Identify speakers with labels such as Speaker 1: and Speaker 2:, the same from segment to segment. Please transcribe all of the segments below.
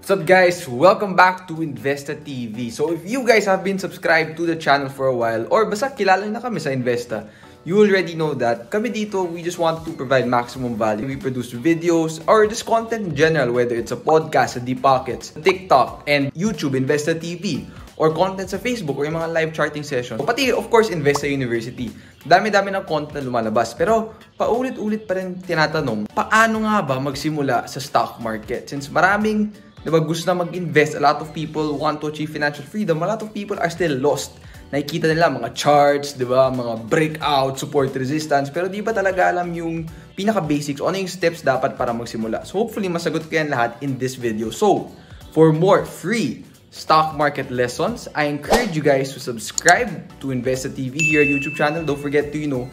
Speaker 1: What's up guys? Welcome back to Investa TV. So if you guys have been subscribed to the channel for a while or basta kilala na kami sa Investa, you already know that kami dito, we just want to provide maximum value. We produce videos or just content in general, whether it's a podcast, a Deep Pockets, TikTok, and YouTube, Investa TV, or content sa Facebook or yung mga live charting sessions. Pati of course, InvestaUniversity. Dami-dami ng content na lumalabas. Pero paulit-ulit pa rin tinatanong, paano nga ba magsimula sa stock market? Since maraming gusto na mag-invest, a lot of people want to achieve financial freedom, a lot of people are still lost. Nakikita nila mga charts, mga breakout, support, resistance, pero di ba talaga alam yung pinaka-basics o ano yung steps dapat para magsimula. So hopefully masagot ko yan lahat in this video. So, for more free stock market lessons, I encourage you guys to subscribe to Investa TV here YouTube channel. Don't forget to,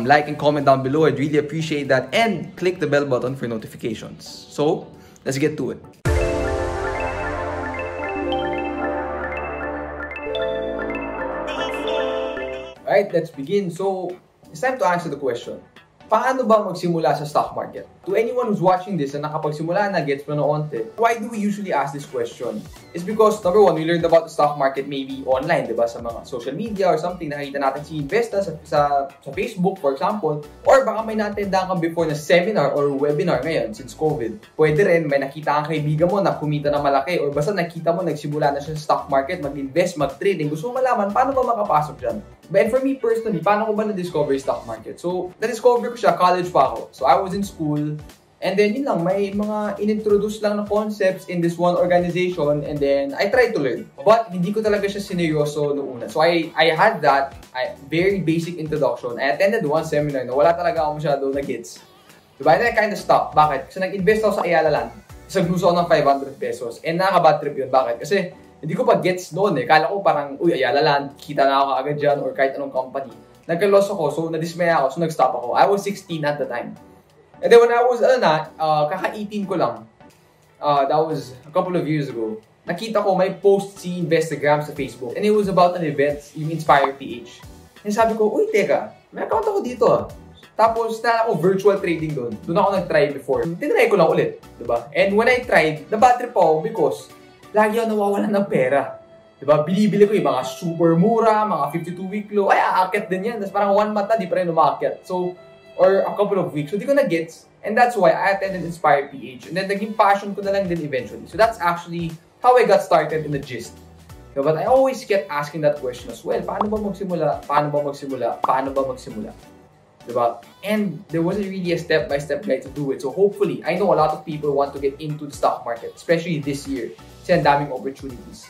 Speaker 1: like and comment down below. I'd really appreciate that. And click the bell button for notifications. So, let's get to it. Alright, let's begin. So, it's time to answer the question. Paano ba magsimula sa stock market? To anyone who's watching this na nakapagsimula na, gets pa na onte, why do we usually ask this question? It's because, number one, we learned about the stock market maybe online, sa mga social media or something. Nakita natin si Investa sa Facebook, for example. Or baka may natendahan ka before na seminar or webinar ngayon since COVID. Pwede rin, may nakita kang kaibigan mo na kumita na malaki or basta nakita mo nagsimula na siya sa stock market, mag-invest, mag-trading. Gusto mo malaman, paano ba makapasok dyan? But for me personally, paano ko ba na-discover yung stock market? So, na-discover ko siya, college pa ako. So, I was in school, and then yun lang, may mga in-introduce lang na concepts in this one organization, and then I tried to learn. But, hindi ko talaga siya sineryoso noong una. So, I had that very basic introduction. I attended one seminar na wala talaga ako masyado na gets. Diba? And then I kind of stopped. Bakit? Kasi nag-invest ako sa Ayala Land. Isagluso ako ng 500 pesos. And nakaka-bad trip yun. Bakit? Kasi, hindi ko pa gets noon eh. Kala ko parang, Ayala Land, kita na ako agad dyan or kahit anong company. Nagka-loss ako, so nadismaya ako, so nag-stop ako. I was 16 at the time. And then when I was, kaka-18 ko lang, that was a couple of years ago, nakita ko may post si Investagrams sa Facebook. And it was about an event, yung Inspire PH. And sabi ko, teka, may account ako dito ah. Tapos, na ako virtual trading doon. Doon ako nag-try before. Tinry ko lang ulit, diba? And when I tried, na-bad trip ako because lagi ako nawawalan ng pera. Diba? Bilibili ko yung mga super mura, mga 52-week low. Ay, aakit din yan. Tapos parang one mata, di pa rin umaakit. So, or a couple of weeks. So, di ko na-gets. And that's why I attended Inspire PH. And then, naging passion ko na lang din eventually. So, that's actually how I got started in the gist. Diba? But I always kept asking that question as well. Paano ba magsimula? Paano ba magsimula? Paano ba magsimula? Diba? And there wasn't really a step-by-step guide to do it. So, hopefully, I know a lot of people want to get into the stock market, especially this year. Kasi ang daming opportunities.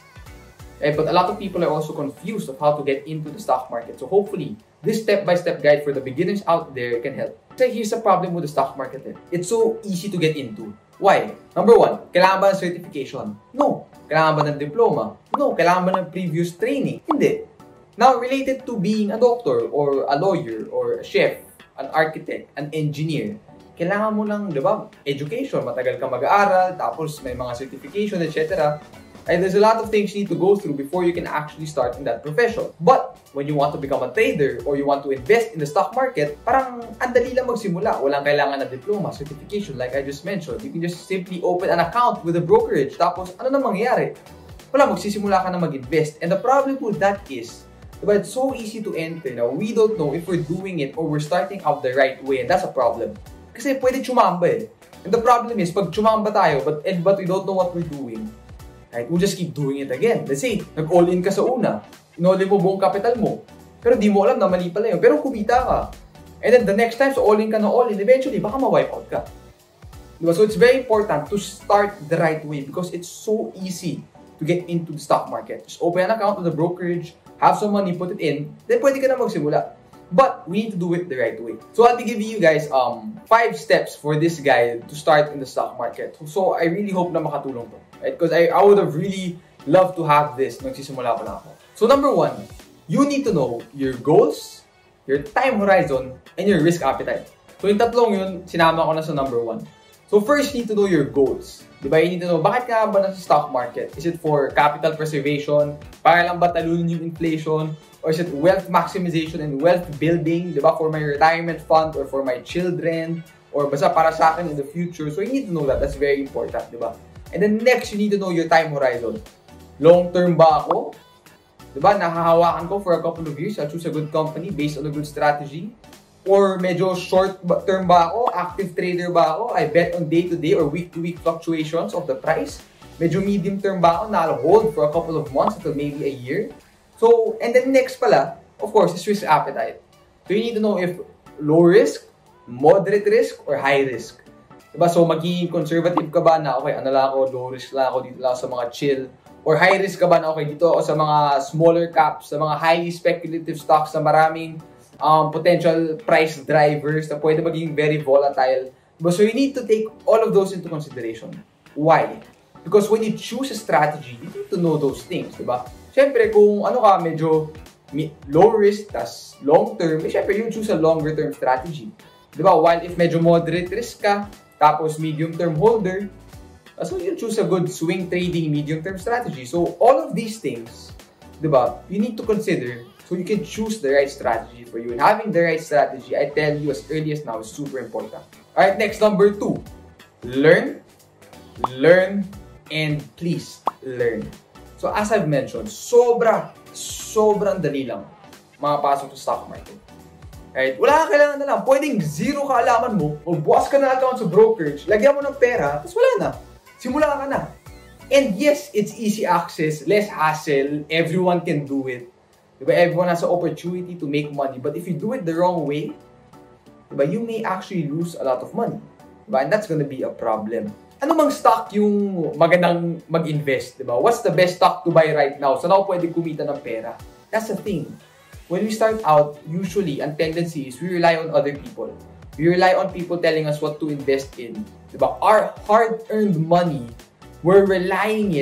Speaker 1: But a lot of people are also confused of how to get into the stock market. So hopefully, this step-by-step guide for the beginners out there can help. So here's the problem with the stock market. It's so easy to get into. Why? Number one, kailangan ba ng certification? No. Kailangan ba ng diploma? No. Kailangan ba ng previous training? Hindi. Now, related to being a doctor or a lawyer or a chef, an architect, an engineer, kailangan mo lang, education, matagal ka mag-aaral, tapos may mga certification, etc. And there's a lot of things you need to go through before you can actually start in that profession. But when you want to become a trader or you want to invest in the stock market, parang andali lang magsimula. Walang kailangan na diploma, certification like I just mentioned. You can just simply open an account with a brokerage. Tapos ano na mangyayari? Wala, magsisimula ka na mag-invest. And the problem with that is, it's so easy to enter. Now, we don't know if we're doing it or we're starting out the right way. And that's a problem. Kasi pwede chumamba eh. And the problem is, pag chumamba tayo, but we don't know what we're doing, right? We'll just keep doing it again. Let's say, nag-all-in ka sa una. In-all-in mo buong capital mo. Pero di mo alam na mali pala yun. Pero kumita ka. And then the next time, so all-in ka na all-in, eventually, baka ma-wipe out ka. Diba? So it's very important to start the right way because it's so easy to get into the stock market. Just open an account with a brokerage, have some money, put it in, then pwede ka na magsimula. But we need to do it the right way. So I'll be giving you guys 5 steps for this guy to start in the stock market. So I really hope na makatulong to. Right? Because I would have really loved to have this nagsisimula pa na ako. So number 1, you need to know your goals, your time horizon, and your risk appetite. So yung tatlong yun, sinama ko na sa number 1. So first, you need to know your goals. Diba? You need to know, bakit ka ba nasa stock market? Is it for capital preservation? Para lang ba talunin yung inflation? Or is it wealth maximization and wealth building? Diba? For my retirement fund or for my children? Or basta para sa akin in the future? So you need to know that. That's very important. Diba? And then next, you need to know your time horizon. Long-term ba ako? Diba? Nahahawakan ko for a couple of years. I'll choose a good company based on a good strategy. Or medyo short-term ba ako? Active trader ba ako? I bet on day-to-day or week-to-week fluctuations of the price. Medyo medium-term ba ako na I'll hold for a couple of months until maybe a year. So, and then next pala, of course, is risk appetite. So you need to know if low risk, moderate risk, or high risk. Diba? So, magiging conservative ka ba na, okay, ano lang ako, low risk lang ako, dito lang sa mga chill. Or high risk ka ba na, okay, dito ako sa mga smaller caps, sa mga highly speculative stocks na maraming potential price drivers na pwede maging very volatile. But so you need to take all of those into consideration. Why? Because when you choose a strategy, you need to know those things, diba? Siyempre, kung ano ka, medyo low risk, tas long term, siyempre, you choose a longer term strategy. Diba? While if medyo moderate risk ka, tapos medium term holder, so you choose a good swing trading medium term strategy. So all of these things, diba, you need to consider so you can choose the right strategy for you. And having the right strategy, I tell you as early as now, is super important. Alright, next, number 2. Learn, and please learn. So as I've mentioned, sobrang dali lang makapasok sa stock market. Right? Wala kang kailangan na lang. Pwedeng zero kaalaman mo, magbukas ka na account sa brokerage, lagyan mo ng pera, tapos wala na. Simula ka na. And yes, it's easy access, less hassle, everyone can do it. Diba? Everyone has an opportunity to make money. But if you do it the wrong way, diba, you may actually lose a lot of money. Diba? And that's gonna be a problem. Ano mang stock yung magandang mag-invest? Diba? What's the best stock to buy right now? Saan ako pwede kumita ng pera? That's the thing. When we start out, usually, ang tendency is we rely on other people. We rely on people telling us what to invest in. Diba? Our hard-earned money, we're relying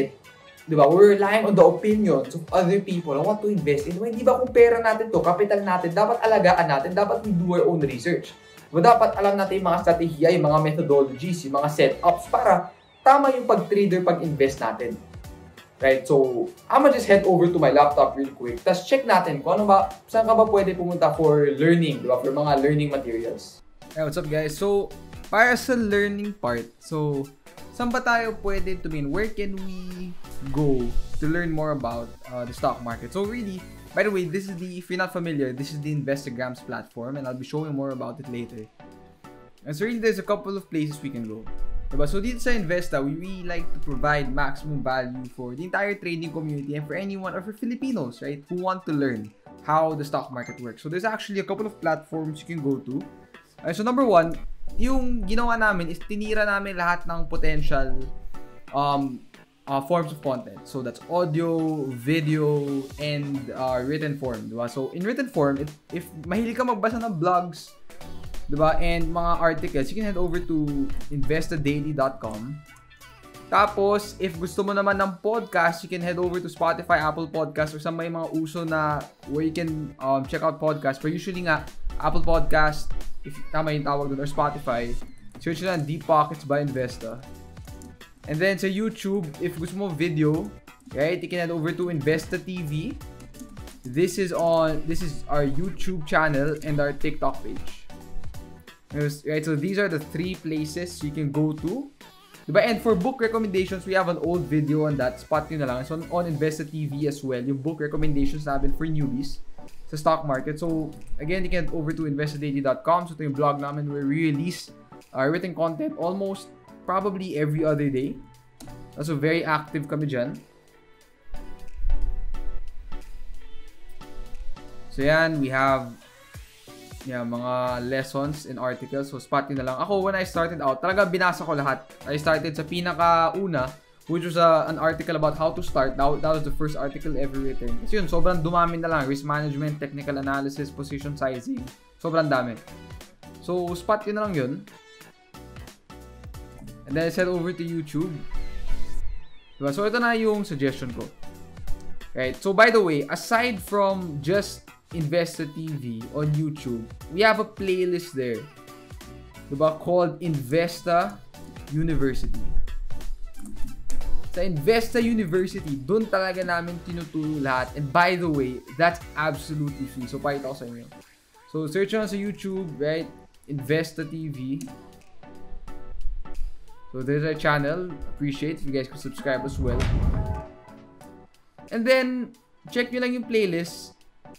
Speaker 1: on the opinions of other people on what to invest in. Hindi ba kung pera natin to, capital natin, dapat alagaan natin, dapat we do our own research. Diba? Dapat alam natin yung mga strategiya, yung mga methodologies, yung mga setups para tama yung pag-trader, pag-invest natin. Right? So, I'm gonna just head over to my laptop real quick. Tapos check natin kung ano ba, saan ka ba pwede pumunta for learning, diba? For mga learning materials.
Speaker 2: Hey, what's up guys? So, para sa learning part, so, saan ba tayo pwede where can we go to learn more about the stock market? So really, by the way, if you're not familiar, this is the Investagrams platform and I'll be showing more about it later. And so really, there's a couple of places we can go. Diba? So dito sa Investa, we really like to provide maximum value for the entire trading community and for anyone or for Filipinos, right, who want to learn how the stock market works. So there's actually a couple of platforms you can go to. So number 1, yung ginawa namin is tinira namin lahat ng potential forms of content. So that's audio, video, and written form, diba? So in written form, if mahilig ka magbasa ng blogs, diba, and mga articles, you can head over to investadaily.com. Tapos, if gusto mo naman ng podcast, you can head over to Spotify, Apple Podcasts, or sa may mga uso na where you can check out podcasts. But usually nga, Apple Podcast, if tama yung tawag doon, or Spotify, search lang Deep Pockets by Investa. And then sa YouTube, if gusto mo video, right, you can head over to Investa TV. This is our YouTube channel and our TikTok page. Right, so these are the 3 places you can go to. Diba? And for book recommendations, we have an old video on that. Spot nyo na lang. So on Investa TV as well, yung book recommendations namin for newbies sa stock market. So again, you can head over to investadaily.com. So ito yung blog namin where we release written content almost probably every other day. So very active kami dyan. So yan, we have mga lessons and articles. So spot nyo na lang. Ako, when I started out, talaga binasa ko lahat. I started sa pinaka-una, which was an article about how to start. That was the first article ever written. Kasi yun, sobrang dumami na lang. Risk management, technical analysis, position sizing. Sobrang dami. So, spot yun na lang yun. And then I head over to YouTube. Diba? So, ito na yung suggestion ko. Right? So, by the way, aside from just Investa TV on YouTube, we have a playlist there. Diba? Called InvestaUniversity. Sa InvestaUniversity, doon talaga namin tinuturo lahat. And by the way, that's absolutely free. So, pakita ko sa inyo. So, search nyo sa YouTube, right? Investa TV. So there's our channel. Appreciate if you guys could subscribe as well. And then, check nyo lang yung playlist.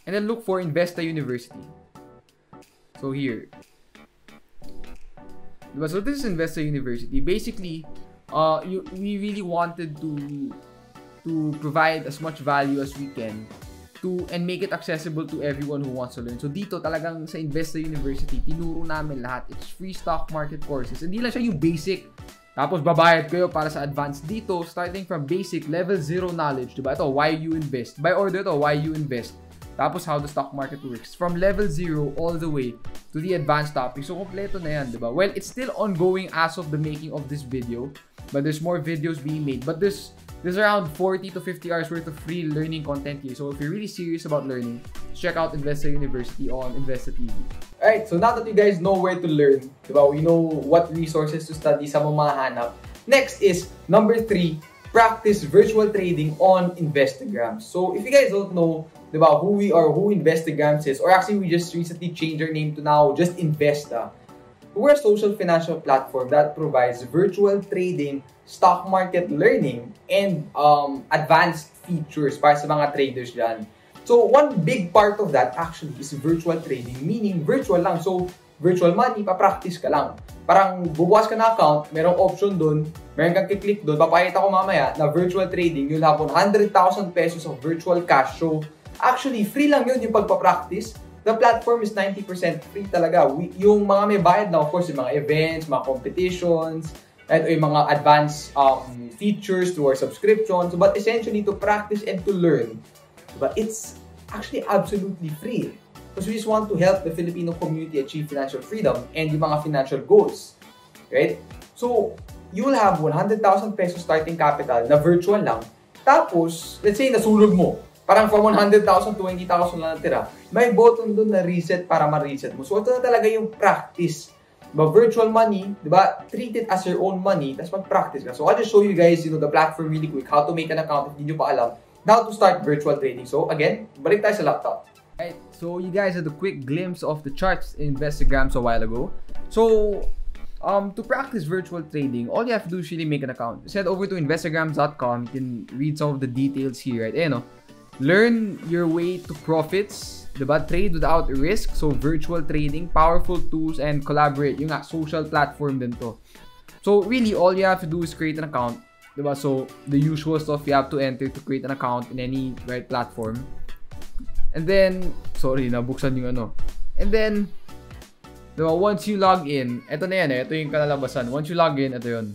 Speaker 2: And then look for InvestaUniversity. So here. So this is InvestaUniversity. Basically, we really wanted to provide as much value as we can and make it accessible to everyone who wants to learn. So dito talagang sa InvestaUniversity, tinuro namin lahat. It's free stock market courses. Hindi lang siya yung basic, tapos babayad kayo para sa advanced. Dito, starting from basic, level 0 knowledge, diba? Ito, why you invest. By order ito, why you invest. Tapos how the stock market works. From level 0 all the way to the advanced topic. So, kompleto na yan, diba? Well, it's still ongoing as of the making of this video. But there's more videos being made. But there's around 40 to 50 hours worth of free learning content here. So, if you're really serious about learning, check out InvestaUniversity on InvestaTV.
Speaker 1: Alright, so now that you guys know where to learn, diba? We know what resources to study, sa mga mahanap. Next is number 3, practice virtual trading on Investagrams. So, if you guys don't know, diba, who we are, who Investagrams is, or actually we just recently changed our name to now just Investa. We're a social financial platform that provides virtual trading, stock market learning, and advanced features para sa mga traders dyan. So, one big part of that actually is virtual trading, meaning virtual lang. So, virtual money, pa-practice ka lang. Parang bubukas ka na account, merong option dun, meron kang kiklik dun, papakita ko mamaya na virtual trading, you'll have 100,000 pesos of virtual cash. So, actually, free lang yun yung pagpa-practice. The platform is 90% free talaga. Yung mga may bayad na, of course, yung mga events, mga competitions, at yung mga advanced features to our subscriptions. But essentially, to practice and to learn, but it's actually absolutely free. Because we just want to help the Filipino community achieve financial freedom and yung mga financial goals. Right? So, you will have 100,000 pesos starting capital na virtual lang. Tapos, let's say, nasulog mo. Parang from 100,000 to 20,000 lang natira. May button doon na reset para ma-reset mo. So, ito na talaga yung practice. Diba? Virtual money, diba? Treat it as your own money, tapos mag-practice ka. So, I'll just show you guys, the platform really quick, how to make an account if hindi nyo pa alam. Now to start virtual trading. So, again, balik tayo sa laptop.
Speaker 2: Right, so you guys had a quick glimpse of the charts in Investagrams a while ago. So, to practice virtual trading, all you have to do is really make an account. Just head over to investagrams.com. You can read some of the details here, right? Learn your way to profits, diba? Trade without risk. So, virtual trading, powerful tools, and collaborate. Yung social platform din to. So, really, all you have to do is create an account, diba? So, the usual stuff you have to enter to create an account in any platform. And then, sorry, nabuksan yung ano. And then, diba, once you log in, eto na yan ito yung kalalabasan. Once you log in, ito yun.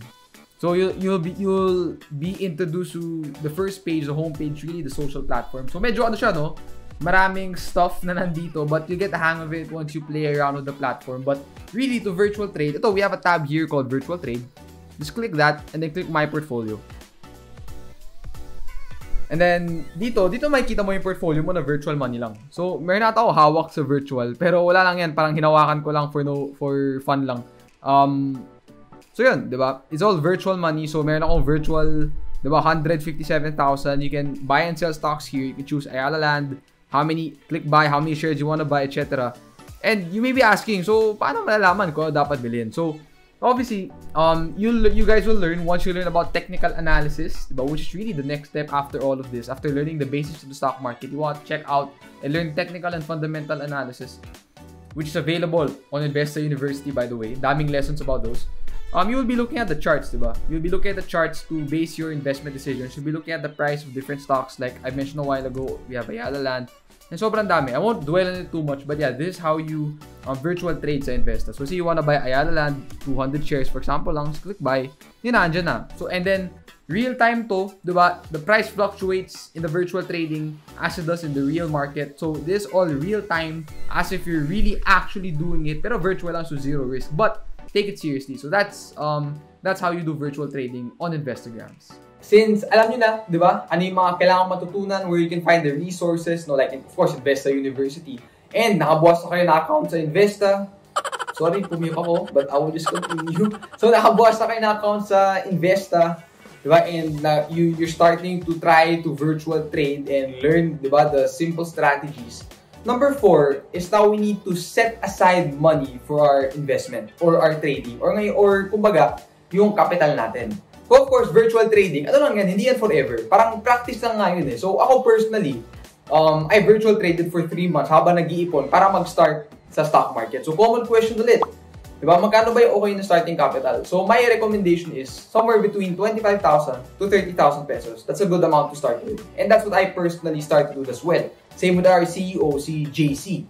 Speaker 2: So you'll be introduced to the first page, the homepage, really the social platform. So medyo ano siya, no? Maraming stuff na nandito, but you get the hang of it once you play around with the platform. But really, to virtual trade, ito, we have a tab here called virtual trade. Just click that and then click my portfolio. And then dito makikita mo yung portfolio mo na virtual money lang. So meron na ako hawak sa virtual, pero wala lang yan, parang hinawakan ko lang for fun lang. So yun, diba? It's all virtual money. So meron akong virtual, diba, 157,000. You can buy and sell stocks here. You can choose Ayala Land, click buy, how many shares you want to buy, etc. And you may be asking, so paano malalaman ko dapat bilhin? So obviously, you guys will learn once you learn about technical analysis, diba? Which is really the next step after all of this. After learning the basics of the stock market, you want to check out and learn technical and fundamental analysis, which is available on InvestaUniversity, by the way. Daming lessons about those. You will be looking at the charts, diba? You'll be looking at the charts to base your investment decisions. You'll be looking at the price of different stocks. Like I mentioned a while ago, we have Ayala Land. And sobrang dami. I won't dwell on it too much, but yeah, this is how you virtual trade sa Investa. So, say you wanna buy Ayala Land, 200 shares, for example lang, click buy, yun na, andyan na. So, and then, real time to, diba? The price fluctuates in the virtual trading as it does in the real market. So, this is all real time as if you're really actually doing it, pero virtual lang, so zero risk. But, take it seriously. So that's how you do virtual trading on Investagrams.
Speaker 1: Since alam nyo na, di ba, ano yung mga kailangan matutunan, where you can find the resources, like of course InvestaUniversity, and nakabukas na kayo na account sa Investa. Sorry, pumiyok ako, but I will just continue. So nakabukas na kayo na account sa Investa, di ba, and you're starting to try to virtual trade and learn, di ba, the simple strategies. Number 4 is now we need to set aside money for our investment or our trading. Or kumbaga, yung capital natin. So of course, virtual trading, ano lang yan, hindi yan forever. Parang practice lang nga yun eh. So ako personally, I virtual traded for 3 months habang nag-iipon para mag-start sa stock market. So common question ulit, diba? Magkano ba yung okay na starting capital? So my recommendation is somewhere between 25,000 to 30,000 pesos. That's a good amount to start with. And that's what I personally started with as well. Same with our CEO, si JC.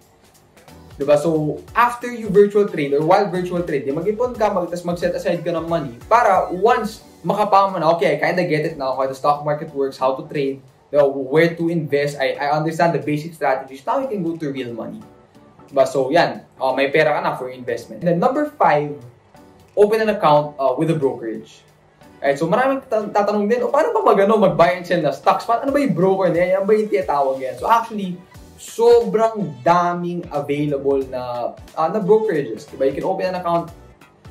Speaker 1: Diba? So, after you virtual trade or while virtual trading, mag-ipon ka, mag-set aside ka ng money para once makapama na, okay, I kinda get it now, how the stock market works, how to trade, where to invest, I understand the basic strategies, now you can go to real money. Diba? So, yan, may pera ka na for investment. And then number 5, open an account with a brokerage. Alright, so maraming tatanong din, paano ba mag-buy and sell na stocks? Ano ba yung broker niya? Yan ba yung tiyatawag yan? So actually, sobrang daming available na brokerages. Diba? You can open an account.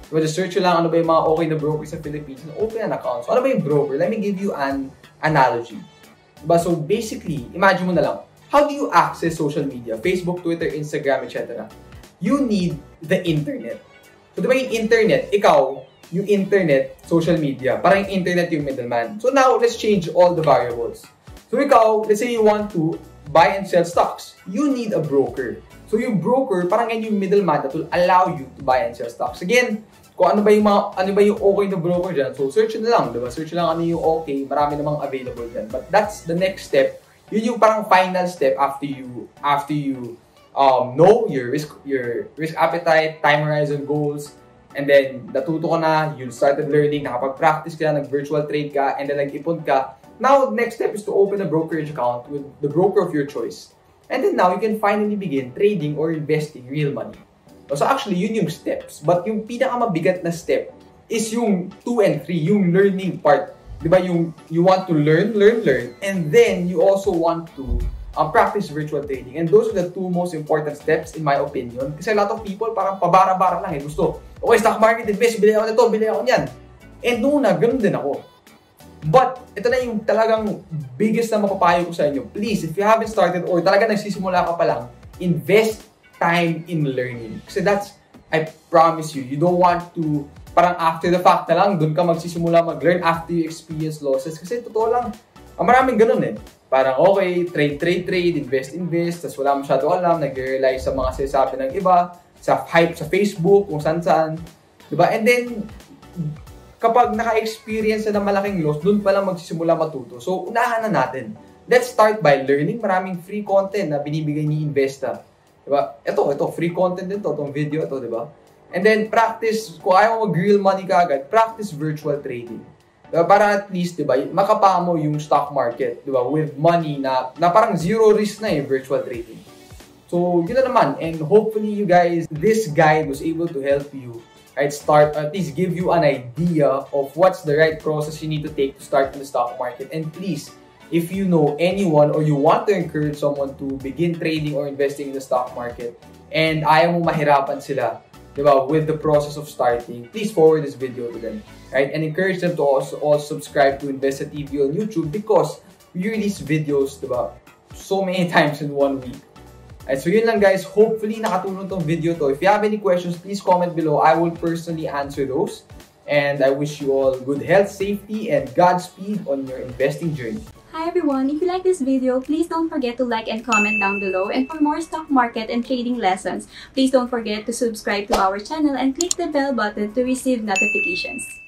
Speaker 1: Diba, just search lang ano ba yung mga okay na brokers sa Philippines and open an account. So ano ba yung broker? Let me give you an analogy. Diba? So basically, imagine mo na lang, how do you access social media? Facebook, Twitter, Instagram, etc. You need the internet. So diba yung internet, ikaw, yung internet, social media, parang yung internet yung middleman. So now, let's change all the variables. So ikaw, let's say you want to buy and sell stocks. You need a broker. So yung broker, parang yan yung middleman that will allow you to buy and sell stocks. Again, kung ano ba yung okay na broker dyan, so search na lang, diba? Search lang ano yung okay, marami namang available dyan. But that's the next step. Yun yung parang final step after you know your risk appetite, time horizon goals, and then natuto ka na, you started learning, nakapag-practice ka, nag-virtual trade ka, and then nag-ipon ka. Now, next step is to open a brokerage account with the broker of your choice. And then now, you can finally begin trading or investing real money. So actually, yun yung steps. But yung pinakamabigat na step is yung 2 and 3, yung learning part. Diba? Yung you want to learn, and then you also want to practice virtual trading. And those are the 2 most important steps in my opinion. Kasi a lot of people parang pabara-bara lang eh. Gusto, okay, stock market, invest, bili ako nito, bili ako niyan. And noon na, ganun din ako. But, ito na yung talagang biggest na mapapayo ko sa inyo. Please, if you haven't started or talaga nagsisimula ka pa lang, invest time in learning. Kasi that's, I promise you, you don't want to, parang after the fact na lang, dun ka magsisimula mag-learn after you experience losses. Kasi totoo lang, maraming ganun eh. Parang okay, trade, invest, tapos wala masyado alam, nag-rely sa mga sinasabi ng iba, sa hype sa Facebook, kung saan-saan. Diba? And then, kapag naka-experience na ng malaking loss, dun pa lang magsisimula matuto. So, unahan na natin. Let's start by learning. Maraming free content na binibigay ni Investa. Diba? Ito, free content din to, itong video ito, diba? And then, practice, kung ayaw mo mag-real money ka agad, practice virtual trading. Diba? Para at least, diba, makapamo yung stock market, diba? With money na parang zero risk na yung virtual trading. So, yun na naman. And hopefully, you guys, this guide was able to help you start, at least give you an idea of what's the right process you need to take to start in the stock market. And please, if you know anyone or you want to encourage someone to begin trading or investing in the stock market and ayaw mo mahirapan sila, diba, with the process of starting, please forward this video to them, right? And encourage them to also subscribe to InvestaTV on YouTube because we release videos, diba, so many times in 1 week. Alright, so yun lang guys, hopefully nakatulong tong video to. If you have any questions, please comment below. I will personally answer those. And I wish you all good health, safety, and Godspeed on your investing journey.
Speaker 3: Hi everyone, if you like this video, please don't forget to like and comment down below. And for more stock market and trading lessons, please don't forget to subscribe to our channel and click the bell button to receive notifications.